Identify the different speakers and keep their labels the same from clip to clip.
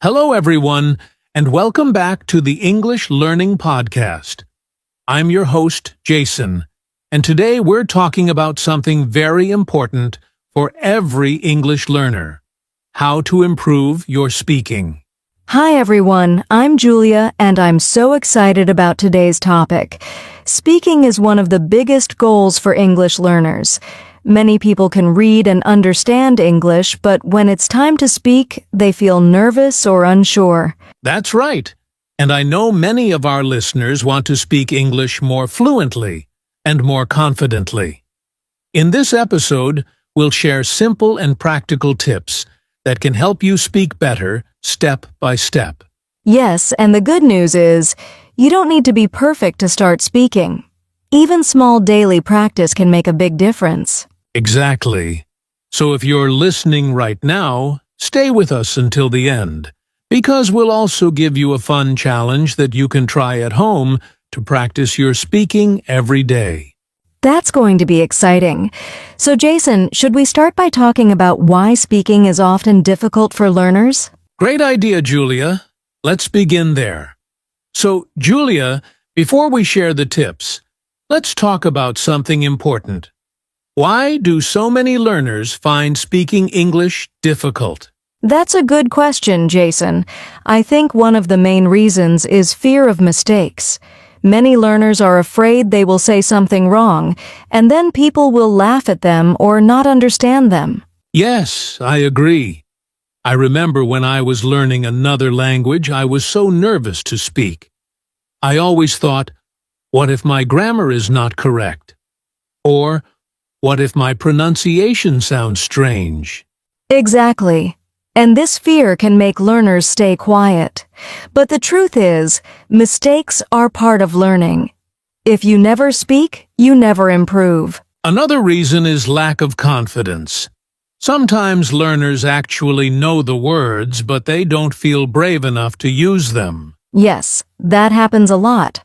Speaker 1: Hello, everyone, and welcome back to the English Learning Podcast. I'm your host, Jason, and today we're talking about something very important for every English learner: how to improve your speaking.
Speaker 2: Hi everyone, I'm Julia and I'm so excited about today's topic. Speaking is one of the biggest goals for English learners. Many people can read and understand English, but when it's time to speak, they feel nervous or unsure.
Speaker 1: That's right, and I know many of our listeners want to speak English more fluently and more confidently. In this episode, we'll share simple and practical tips that can help you speak better step by step.
Speaker 2: Yes, and the good news is, you don't need to be perfect to start speaking. Even small daily practice can make a big difference.
Speaker 1: Exactly. So if you're listening right now, stay with us until the end, because we'll also give you a fun challenge that you can try at home to practice your speaking every day.
Speaker 2: That's going to be exciting. So Jason, should we start by talking about why speaking is often difficult for learners?
Speaker 1: Great idea, Julia. Let's begin there. So, Julia, before we share the tips, let's talk about something important. Why do so many learners find speaking English difficult?
Speaker 2: That's a good question, Jason. I think one of the main reasons is fear of mistakes. Many learners are afraid they will say something wrong, and then people will laugh at them or not understand them.
Speaker 1: Yes, I agree. I remember when I was learning another language, I was so nervous to speak. I always thought, what if my grammar is not correct? Or, what if my pronunciation sounds strange?
Speaker 2: Exactly. And this fear can make learners stay quiet. But the truth is, mistakes are part of learning. If you never speak, you never improve.
Speaker 1: Another reason is lack of confidence. Sometimes learners actually know the words, but they don't feel brave enough to use them.
Speaker 2: Yes, that happens a lot.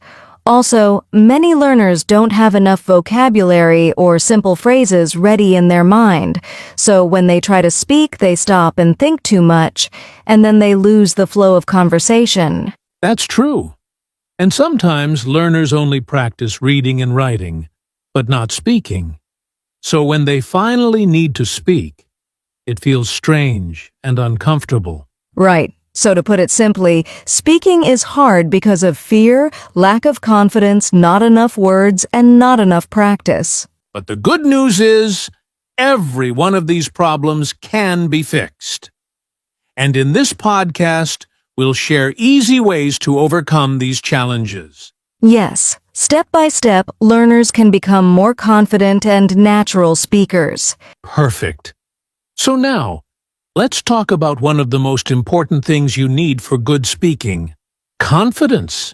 Speaker 2: Also, many learners don't have enough vocabulary or simple phrases ready in their mind, so when they try to speak, they stop and think too much, and then they lose the flow of conversation.
Speaker 1: That's true. And sometimes learners only practice reading and writing, but not speaking. So when they finally need to speak, it feels strange and uncomfortable.
Speaker 2: Right. So to put it simply, speaking is hard because of fear, lack of confidence, not enough words, and not enough practice.
Speaker 1: But the good news is, every one of these problems can be fixed. And in this podcast, we'll share easy ways to overcome these challenges.
Speaker 2: Yes, step by step, learners can become more confident and natural speakers.
Speaker 1: Perfect. So now, let's talk about one of the most important things you need for good speaking: confidence.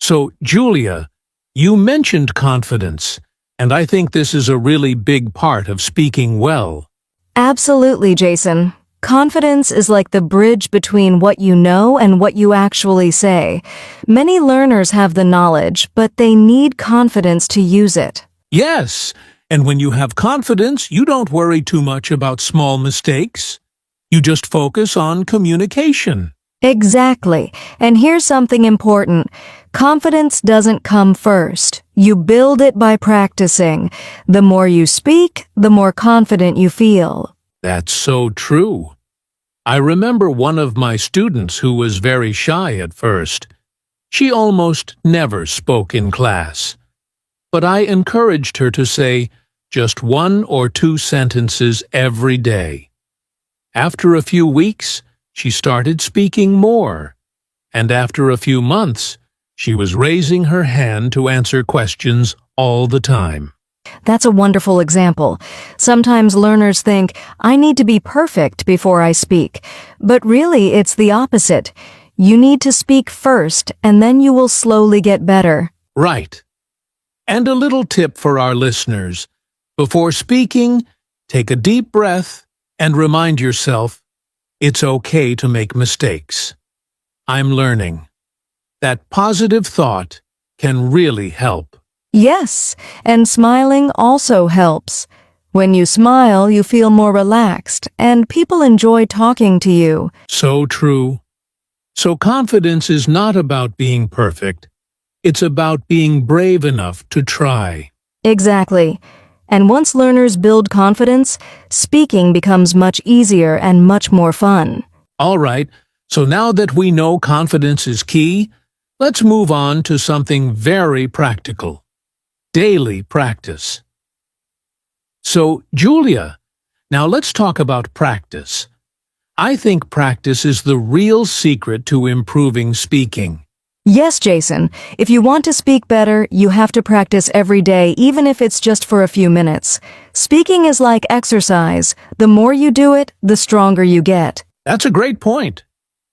Speaker 1: So, Julia, you mentioned confidence, and I think this is a really big part of speaking well.
Speaker 2: Absolutely, Jason. Confidence is like the bridge between what you know and what you actually say. Many learners have the knowledge, but they need confidence to use it.
Speaker 1: Yes, and when you have confidence, you don't worry too much about small mistakes. You just focus on communication.
Speaker 2: Exactly. And here's something important. Confidence doesn't come first. You build it by practicing. The more you speak, the more confident you feel.
Speaker 1: That's so true. I remember one of my students who was very shy at first. She almost never spoke in class. But I encouraged her to say just 1 or 2 sentences every day. After a few weeks, she started speaking more, and after a few months, she was raising her hand to answer questions all the time.
Speaker 2: That's a wonderful example. Sometimes learners think, I need to be perfect before I speak. But really, it's the opposite. You need to speak first, and then you will slowly get better.
Speaker 1: Right. And a little tip for our listeners. Before speaking, take a deep breath and remind yourself, it's okay to make mistakes. I'm learning. That positive thought can really help.
Speaker 2: Yes, and smiling also helps. When you smile, you feel more relaxed, and people enjoy talking to you.
Speaker 1: So true. So confidence is not about being perfect. It's about being brave enough to try.
Speaker 2: Exactly. And once learners build confidence, speaking becomes much easier and much more fun.
Speaker 1: All right, so now that we know confidence is key, let's move on to something very practical. Daily practice. So, Julia, now let's talk about practice. I think practice is the real secret to improving speaking.
Speaker 2: Yes, Jason. If you want to speak better, you have to practice every day, even if it's just for a few minutes. Speaking is like exercise. The more you do it, the stronger you get.
Speaker 1: That's a great point.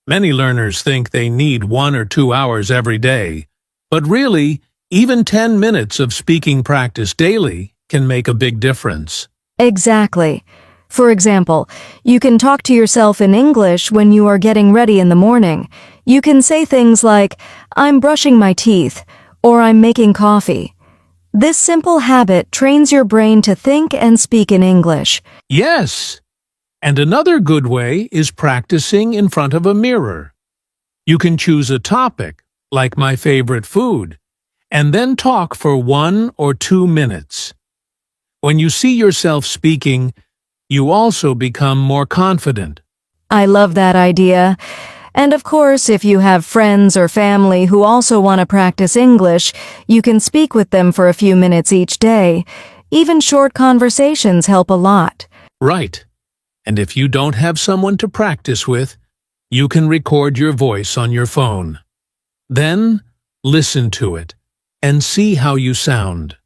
Speaker 1: Many learners think they need 1 or 2 hours every day. But really, even 10 minutes of speaking practice daily can make a big difference.
Speaker 2: Exactly. For example, you can talk to yourself in English when you are getting ready in the morning. You can say things like, "I'm brushing my teeth," or "I'm making coffee." This simple habit trains your brain to think and speak in English.
Speaker 1: Yes! And another good way is practicing in front of a mirror. You can choose a topic, like my favorite food, and then talk for 1 or 2 minutes. When you see yourself speaking, you also become more confident.
Speaker 2: I love that idea. And of course, if you have friends or family who also want to practice English, you can speak with them for a few minutes each day. Even short conversations help a lot.
Speaker 1: Right. And if you don't have someone to practice with, you can record your voice on your phone. Then, listen to it and see how you sound.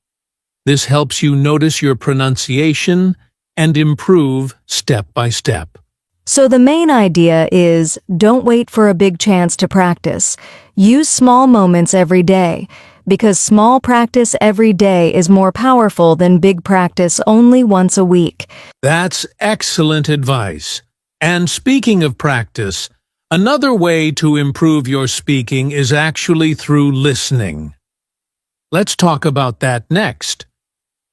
Speaker 1: This helps you notice your pronunciation and improve step by step.
Speaker 2: So the main idea is, don't wait for a big chance to practice. Use small moments every day, because small practice every day is more powerful than big practice only once a week.
Speaker 1: That's excellent advice. And speaking of practice, another way to improve your speaking is actually through listening. Let's talk about that next.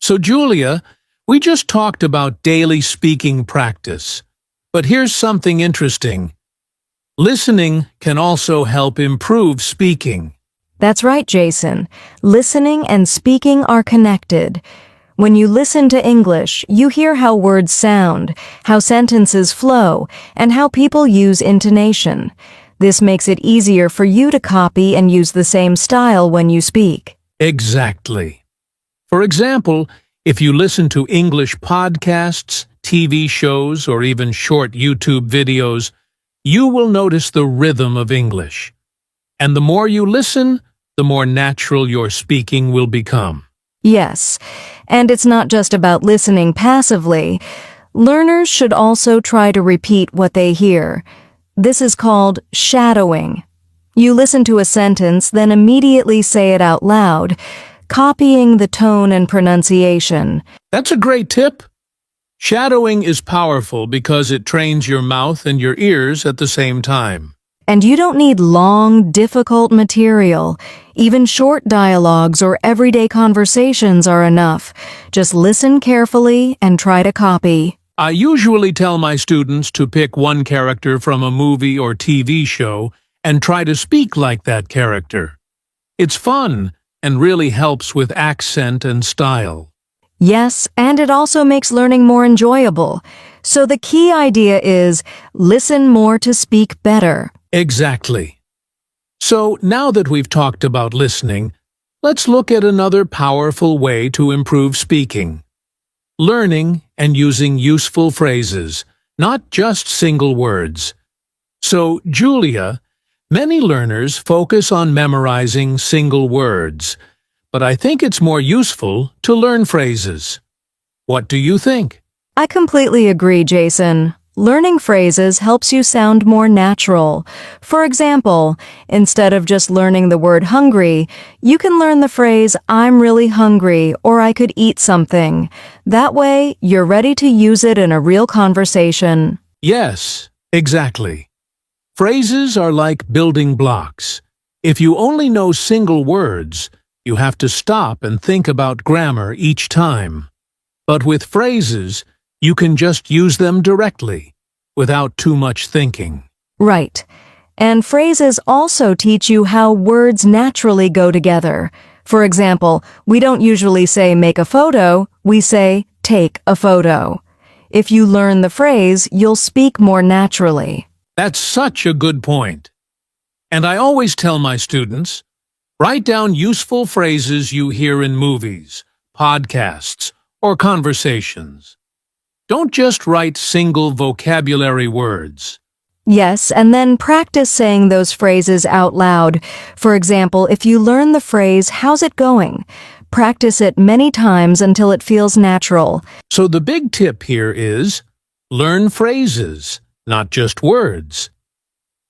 Speaker 1: So, Julia, we just talked about daily speaking practice. But here's something interesting. Listening can also help improve speaking.
Speaker 2: That's right, Jason. Listening and speaking are connected. When you listen to English, you hear how words sound, how sentences flow, and how people use intonation. This makes it easier for you to copy and use the same style when you speak.
Speaker 1: Exactly. For example, if you listen to English podcasts, TV shows, or even short YouTube videos, you will notice the rhythm of English. And the more you listen, the more natural your speaking will become.
Speaker 2: Yes, and it's not just about listening passively. Learners should also try to repeat what they hear. This is called shadowing. You listen to a sentence, then immediately say it out loud, copying the tone and pronunciation.
Speaker 1: That's a great tip. Shadowing is powerful because it trains your mouth and your ears at the same time.
Speaker 2: And you don't need long, difficult material. Even short dialogues or everyday conversations are enough. Just listen carefully and try to copy.
Speaker 1: I usually tell my students to pick one character from a movie or TV show and try to speak like that character. It's fun and really helps with accent and style.
Speaker 2: Yes, and it also makes learning more enjoyable. So the key idea is listen more to speak better.
Speaker 1: Exactly. So now that we've talked about listening, let's look at another powerful way to improve speaking. Learning and using useful phrases, not just single words. So, Julia, many learners focus on memorizing single words, but I think it's more useful to learn phrases. What do you think?
Speaker 2: I completely agree, Jason. Learning phrases helps you sound more natural. For example, instead of just learning the word hungry, you can learn the phrase, "I'm really hungry," or "I could eat something." That way, you're ready to use it in a real conversation.
Speaker 1: Yes, exactly. Phrases are like building blocks. If you only know single words, you have to stop and think about grammar each time. But with phrases, you can just use them directly, without too much thinking.
Speaker 2: Right. And phrases also teach you how words naturally go together. For example, we don't usually say make a photo, we say take a photo. If you learn the phrase, you'll speak more naturally.
Speaker 1: That's such a good point. And I always tell my students, write down useful phrases you hear in movies, podcasts, or conversations. Don't just write single vocabulary words.
Speaker 2: Yes, and then practice saying those phrases out loud. For example, if you learn the phrase, "How's it going?" Practice it many times until it feels natural.
Speaker 1: So the big tip here is, learn phrases, not just words.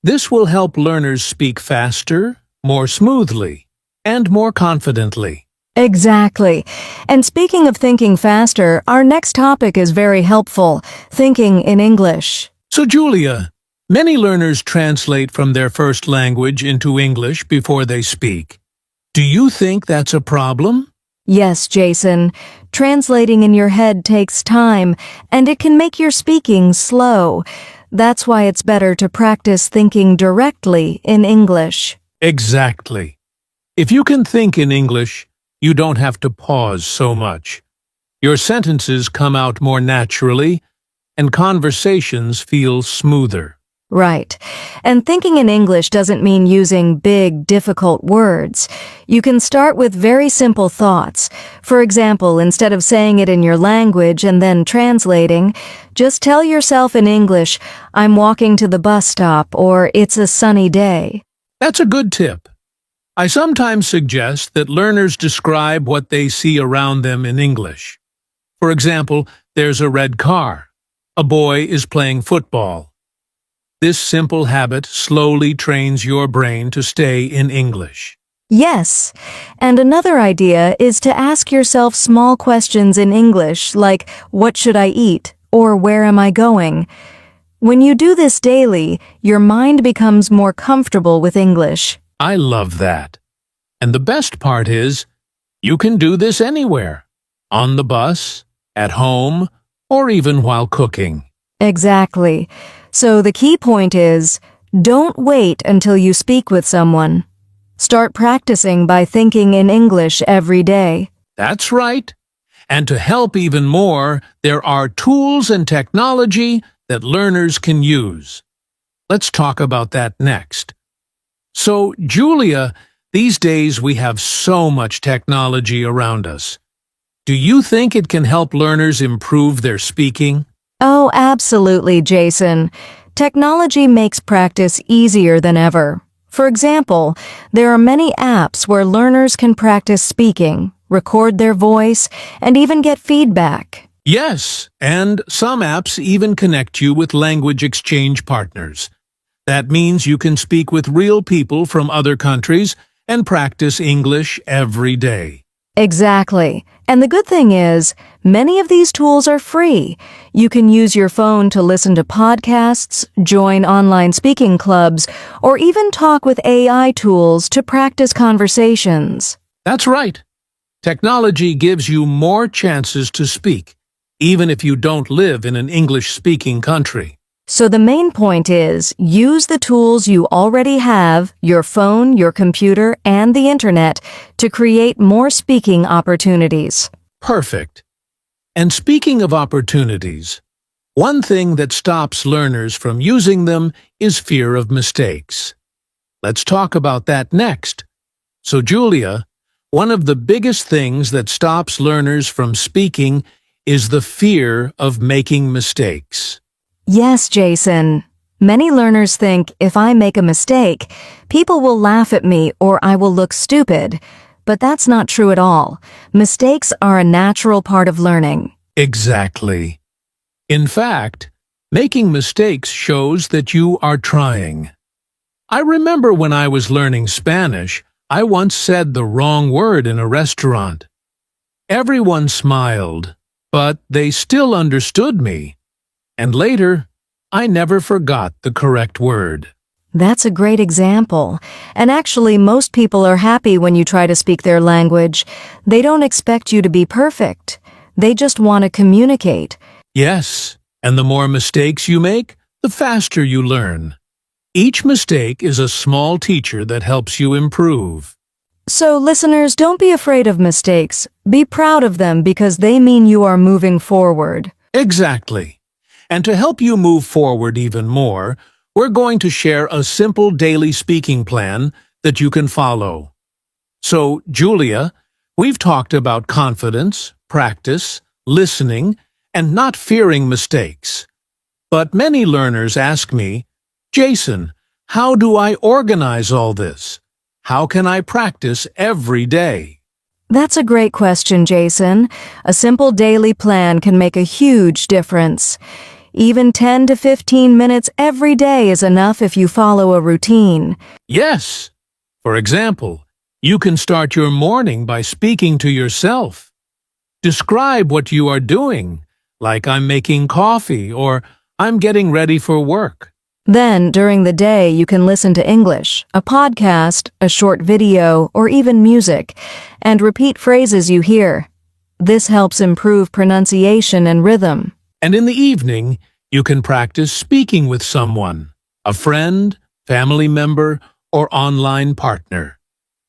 Speaker 1: This will help learners speak faster, more smoothly, and more confidently.
Speaker 2: Exactly. And speaking of thinking faster, our next topic is very helpful, thinking in English.
Speaker 1: So Julia, many learners translate from their first language into English before they speak. Do you think that's a problem?
Speaker 2: Yes, Jason. Translating in your head takes time, and it can make your speaking slow. That's why it's better to practice thinking directly in English.
Speaker 1: Exactly. If you can think in English, you don't have to pause so much. Your sentences come out more naturally, and conversations feel smoother.
Speaker 2: Right. And thinking in English doesn't mean using big, difficult words. You can start with very simple thoughts. For example, instead of saying it in your language and then translating, just tell yourself in English, "I'm walking to the bus stop," or "It's a sunny day."
Speaker 1: That's a good tip. I sometimes suggest that learners describe what they see around them in English. For example, there's a red car. A boy is playing football. This simple habit slowly trains your brain to stay in English.
Speaker 2: Yes. And another idea is to ask yourself small questions in English, like, "What should I eat?" or "Where am I going?" When you do this daily, your mind becomes more comfortable with English.
Speaker 1: I love that. And the best part is, you can do this anywhere. On the bus, at home, or even while cooking.
Speaker 2: Exactly. So the key point is, don't wait until you speak with someone. Start practicing by thinking in English every day.
Speaker 1: That's right. And to help even more, there are tools and technology that learners can use. Let's talk about that next. So, Julia, these days we have so much technology around us. Do you think it can help learners improve their speaking?
Speaker 2: Oh, absolutely, Jason. Technology makes practice easier than ever. For example, there are many apps where learners can practice speaking, record their voice, and even get feedback.
Speaker 1: Yes, and some apps even connect you with language exchange partners. That means you can speak with real people from other countries and practice English every day.
Speaker 2: Exactly. And the good thing is, many of these tools are free. You can use your phone to listen to podcasts, join online speaking clubs, or even talk with AI tools to practice conversations.
Speaker 1: That's right. Technology gives you more chances to speak, even if you don't live in an English-speaking country.
Speaker 2: So the main point is, use the tools you already have, your phone, your computer, and the internet, to create more speaking opportunities.
Speaker 1: Perfect. And speaking of opportunities, one thing that stops learners from using them is fear of mistakes. Let's talk about that next. So, Julia, one of the biggest things that stops learners from speaking is the fear of making mistakes.
Speaker 2: Yes, Jason. Many learners think if I make a mistake, people will laugh at me or I will look stupid. But that's not true at all. Mistakes are a natural part of learning.
Speaker 1: Exactly. In fact, making mistakes shows that you are trying. I remember when I was learning Spanish, I once said the wrong word in a restaurant. Everyone smiled, but they still understood me. And later, I never forgot the correct word.
Speaker 2: That's a great example. And actually, most people are happy when you try to speak their language. They don't expect you to be perfect. They just want to communicate.
Speaker 1: Yes, and the more mistakes you make, the faster you learn. Each mistake is a small teacher that helps you improve.
Speaker 2: So, listeners, don't be afraid of mistakes. Be proud of them because they mean you are moving forward.
Speaker 1: Exactly. And to help you move forward even more, we're going to share a simple daily speaking plan that you can follow. So, Julia, we've talked about confidence, practice, listening, and not fearing mistakes. But many learners ask me, Jason, how do I organize all this? How can I practice every day?
Speaker 2: That's a great question, Jason. A simple daily plan can make a huge difference. Even 10 to 15 minutes every day is enough if you follow a routine.
Speaker 1: Yes. For example, you can start your morning by speaking to yourself. Describe what you are doing, like I'm making coffee or I'm getting ready for work.
Speaker 2: Then, during the day, you can listen to English, a podcast, a short video, or even music, and repeat phrases you hear. This helps improve pronunciation and rhythm.
Speaker 1: And in the evening, you can practice speaking with someone, a friend, family member, or online partner.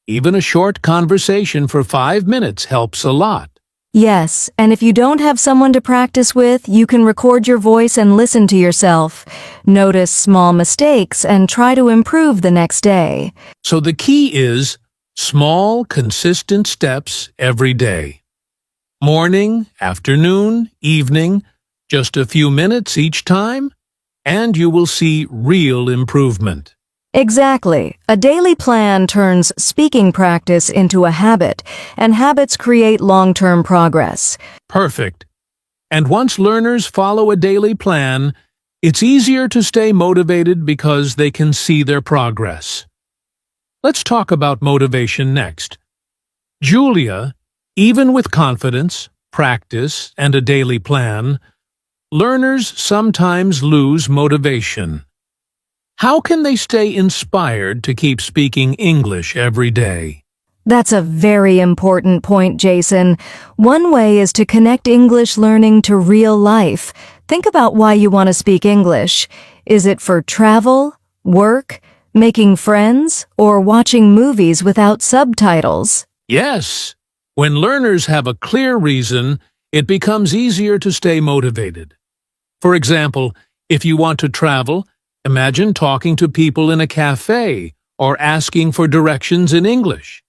Speaker 1: Even a short conversation for 5 minutes helps a lot.
Speaker 2: Yes, and if you don't have someone to practice with, you can record your voice and listen to yourself. Notice small mistakes and try to improve the next day.
Speaker 1: So the key is small, consistent steps every day. Morning, afternoon, evening, just a few minutes each time, and you will see real improvement.
Speaker 2: Exactly. A daily plan turns speaking practice into a habit, and habits create long-term progress.
Speaker 1: Perfect. And once learners follow a daily plan, it's easier to stay motivated because they can see their progress. Let's talk about motivation next. Julia, even with confidence, practice, and a daily plan, learners sometimes lose motivation. How can they stay inspired to keep speaking English every day?
Speaker 2: That's a very important point, Jason. One way is to connect English learning to real life. Think about why you want to speak English. Is it for travel, work, making friends, or watching movies without subtitles?
Speaker 1: Yes. When learners have a clear reason, it becomes easier to stay motivated. For example, if you want to travel, imagine talking to people in a cafe or asking for directions in English.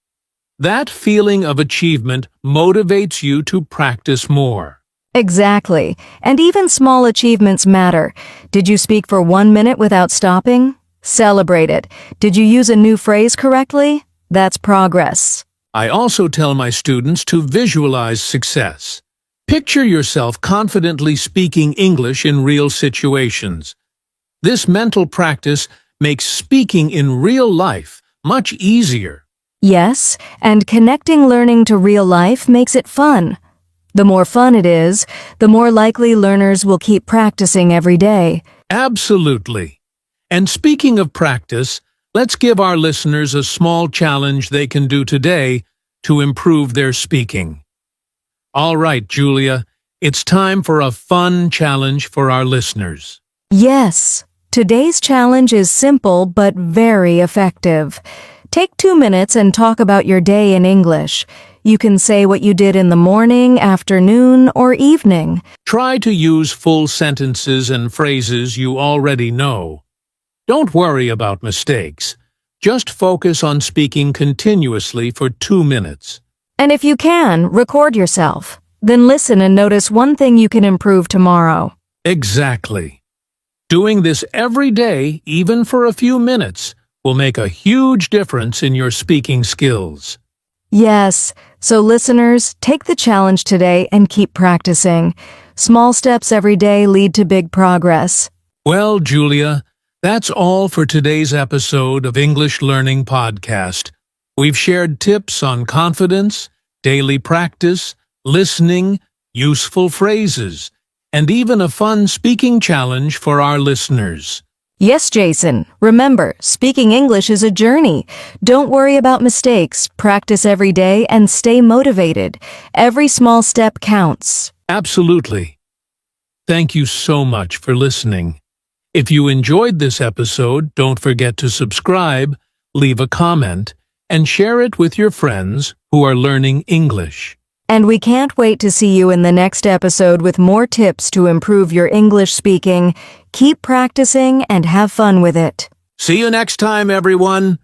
Speaker 1: That feeling of achievement motivates you to practice more.
Speaker 2: Exactly. And even small achievements matter. Did you speak for 1 minute without stopping? Celebrate it. Did you use a new phrase correctly? That's progress.
Speaker 1: I also tell my students to visualize success. Picture yourself confidently speaking English in real situations. This mental practice makes speaking in real life much easier.
Speaker 2: Yes, and connecting learning to real life makes it fun. The more fun it is, the more likely learners will keep practicing every day.
Speaker 1: Absolutely. And speaking of practice, let's give our listeners a small challenge they can do today to improve their speaking. All right, Julia, it's time for a fun challenge for our listeners.
Speaker 2: Yes, today's challenge is simple but very effective. Take 2 minutes and talk about your day in English. You can say what you did in the morning, afternoon, or evening.
Speaker 1: Try to use full sentences and phrases you already know. Don't worry about mistakes. Just focus on speaking continuously for 2 minutes.
Speaker 2: And if you can, record yourself. Then listen and notice one thing you can improve tomorrow.
Speaker 1: Exactly. Doing this every day, even for a few minutes, will make a huge difference in your speaking skills.
Speaker 2: Yes, so listeners, take the challenge today and keep practicing. Small steps every day lead to big progress.
Speaker 1: Well, Julia, that's all for today's episode of English Learning Podcast. We've shared tips on confidence, daily practice, listening, useful phrases, and even a fun speaking challenge for our listeners.
Speaker 2: Yes, Jason. Remember, speaking English is a journey. Don't worry about mistakes. Practice every day and stay motivated. Every small step counts.
Speaker 1: Absolutely. Thank you so much for listening. If you enjoyed this episode, don't forget to subscribe, leave a comment, and share it with your friends who are learning English.
Speaker 2: And we can't wait to see you in the next episode with more tips to improve your English speaking. Keep practicing and have fun with it.
Speaker 1: See you next time, everyone.